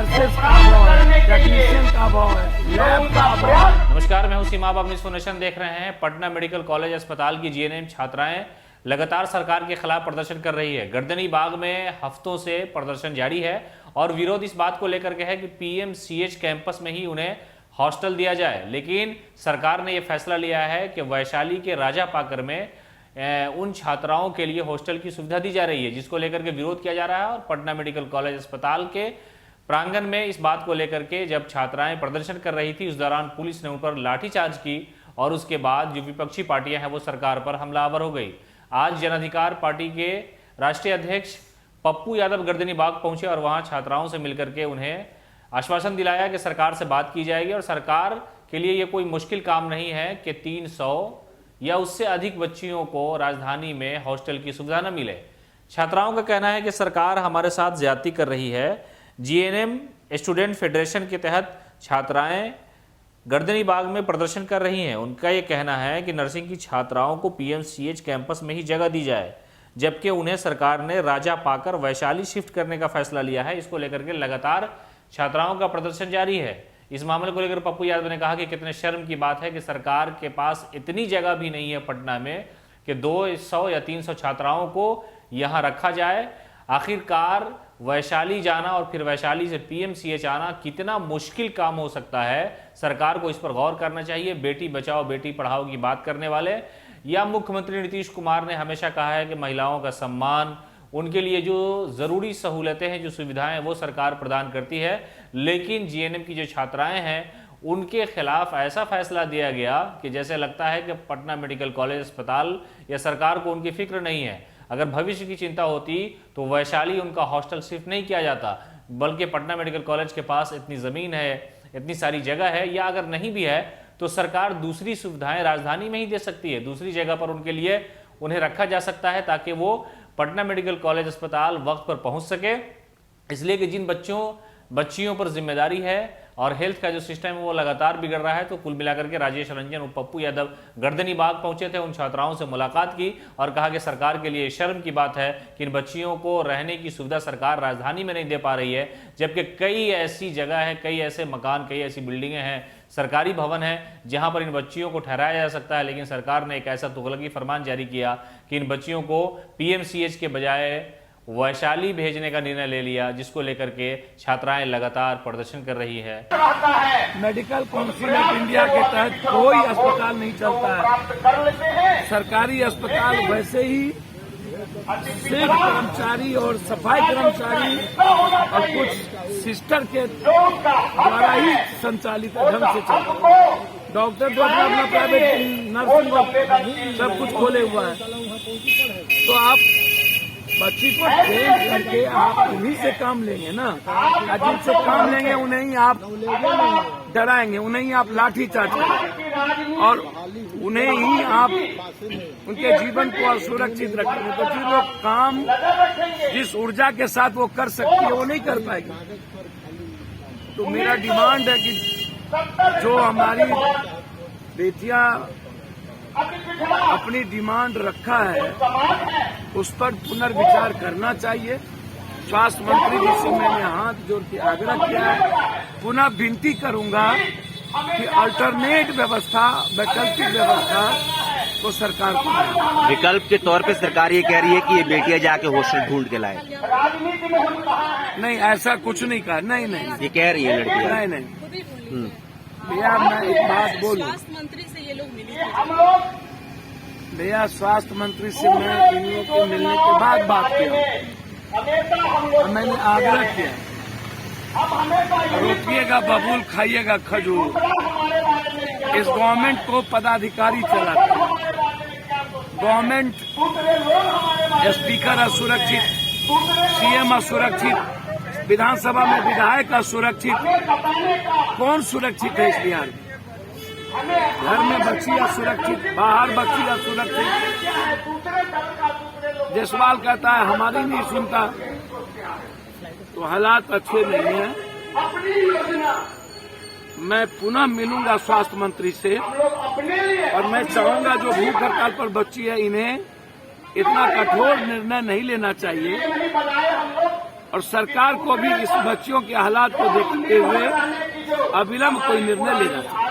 Nurses का अभाव है, टेक्नीशियन का अभाव है, लैब का अभाव है। नमस्कार, मैं हूं सीमा। आप न्यूज़ नेशन देख रहे हैं। पटना मेडिकल कॉलेज अस्पताल की जीएनएम छात्राएं लगातार सरकार के खिलाफ प्रदर्शन कर रही है। गर्दनी बाग में हफ्तों से प्रदर्शन जारी है और विरोध इस बात को लेकर के है कि पीएमसीएच कैंपस में ही उन्हें हॉस्टल दिया जाए। लेकिन सरकार ने यह फैसला लिया है कि वैशाली के राजा पाकर में उन छात्राओं के लिए हॉस्टल की सुविधा दी जा रही है, जिसको लेकर के विरोध किया जा रहा है। और पटना मेडिकल कॉलेज अस्पताल के प्रांगण में इस बात को लेकर के जब छात्राएं प्रदर्शन कर रही थी, उस दौरान पुलिस ने उन पर लाठीचार्ज की और उसके बाद जो विपक्षी पार्टियां हैं वो सरकार पर हमलावर हो गई। आज जन अधिकार पार्टी के राष्ट्रीय अध्यक्ष पप्पू यादव गर्दनी बाग पहुंचे और वहां छात्राओं से मिलकर के उन्हें आश्वासन दिलाया कि सरकार से बात की जाएगी और सरकार के लिए ये कोई मुश्किल काम नहीं है कि 300 या उससे अधिक बच्चियों को राजधानी में हॉस्टल की सुविधा न मिले। छात्राओं का कहना है कि सरकार हमारे साथ ज्यादती कर रही है। जीएनएम स्टूडेंट फेडरेशन के तहत छात्राएं गर्दनी बाग में प्रदर्शन कर रही हैं। उनका ये कहना है कि नर्सिंग की छात्राओं को पीएमसीएच कैंपस में ही जगह दी जाए, जबकि उन्हें सरकार ने राजा पाकर वैशाली शिफ्ट करने का फैसला लिया है। इसको लेकर के लगातार छात्राओं का प्रदर्शन जारी है। इस मामले को लेकर पप्पू यादव ने कहा कि कितने शर्म की बात है कि सरकार के पास इतनी जगह भी नहीं है पटना में कि 200 या 300 छात्राओं को यहाँ रखा जाए। आखिरकार वैशाली जाना और फिर वैशाली से पीएमसीएच आना कितना मुश्किल काम हो सकता है। सरकार को इस पर गौर करना चाहिए। बेटी बचाओ बेटी पढ़ाओ की बात करने वाले या मुख्यमंत्री नीतीश कुमार ने हमेशा कहा है कि महिलाओं का सम्मान, उनके लिए जो ज़रूरी सहूलतें हैं, जो सुविधाएं वो सरकार प्रदान करती है। लेकिन जीएनएम की जो छात्राएं हैं उनके खिलाफ ऐसा फैसला दिया गया कि जैसे लगता है कि पटना मेडिकल कॉलेज अस्पताल या सरकार को उनकी फिक्र नहीं है। अगर भविष्य की चिंता होती तो वैशाली उनका हॉस्टल शिफ्ट नहीं किया जाता, बल्कि पटना मेडिकल कॉलेज के पास इतनी ज़मीन है, इतनी सारी जगह है, या अगर नहीं भी है तो सरकार दूसरी सुविधाएं राजधानी में ही दे सकती है। दूसरी जगह पर उनके लिए उन्हें रखा जा सकता है ताकि वो पटना मेडिकल कॉलेज अस्पताल वक्त पर पहुंच सके। इसलिए कि जिन बच्चियों पर जिम्मेदारी है और हेल्थ का जो सिस्टम है वो लगातार बिगड़ रहा है। तो कुल मिलाकर के राजेश रंजन और पप्पू यादव गर्दनी बाग पहुंचे थे, उन छात्राओं से मुलाकात की और कहा कि सरकार के लिए शर्म की बात है कि इन बच्चियों को रहने की सुविधा सरकार राजधानी में नहीं दे पा रही है, जबकि कई ऐसी जगह है, कई ऐसे मकान, कई ऐसी बिल्डिंगें हैं, सरकारी भवन है जहां पर इन बच्चियों को ठहराया जा सकता है। लेकिन सरकार ने एक ऐसा तुगलकी फरमान जारी किया कि इन बच्चियों को पीएमसीएच के बजाय वैशाली भेजने का निर्णय ले लिया, जिसको लेकर के छात्राएं लगातार प्रदर्शन कर रही है। मेडिकल काउंसिल ऑफ इंडिया के तहत कोई अस्पताल नहीं चलता है। सरकारी अस्पताल वैसे ही सिर्फ कर्मचारी और सफाई कर्मचारी और कुछ सिस्टर के द्वारा ही संचालित ढंग से चलता है। डॉक्टर तो अपना प्राइवेट नर्सिंग सब कुछ खोले हुआ है। तो आप बच्ची को ट्रेन करके आप उन्हीं से काम लेंगे ना, जिनसे काम लेंगे उन्हें ही आप डराएंगे, उन्हें ही आप लाठी चार्ज करेंगे और उन्हें ही आप उनके जीवन को असुरक्षित रखेंगे। तो फिर वो काम जिस ऊर्जा के साथ वो कर सकती है वो नहीं कर पाएगी। तो मेरा डिमांड है कि जो हमारी बेटियां अपनी डिमांड रखा है उस पर पुनर्विचार करना चाहिए। स्वास्थ्य मंत्री जी से मैंने हाथ जोड़ के आग्रह किया है। पुनः विनती करूंगा कि अल्टरनेट व्यवस्था, वैकल्पिक व्यवस्था को सरकार को विकल्प के तौर पे सरकार ये कह रही है कि ये बेटियां जाके हॉस्टल ढूंढ के लाए। नहीं, ऐसा कुछ नहीं कहा। नहीं, ये कह रही है लड़कियां। नहीं। भैया मैं एक बात बोलूं, स्वास्थ्य मंत्री से ये लोग मिले भैया स्वास्थ्य मंत्री से मैं इन लोगों के मिलने के बाद बात किया, मैंने आग्रह किया रोकिएगा बबूल खाइएगा खजूर। इस गवर्नमेंट को पदाधिकारी चलाते हैं। गवर्नमेंट स्पीकर असुरक्षित, सीएम असुरक्षित, विधानसभा में विधायक असुरक्षित। कौन सुरक्षित है इस बिहार में? घर में बच्ची असुरक्षित, बाहर बच्ची असुरक्षित। जसवाल कहता है हमारी नहीं सुनता, तो हालात अच्छे नहीं हैं। मैं पुनः मिलूंगा स्वास्थ्य मंत्री से और मैं चाहूंगा जो भूख हड़ताल पर बच्ची है इन्हें इतना कठोर निर्णय नहीं लेना चाहिए और सरकार को भी इस बच्चियों के हालात को देखते हुए अविलंब कोई निर्णय लेना चाहिए।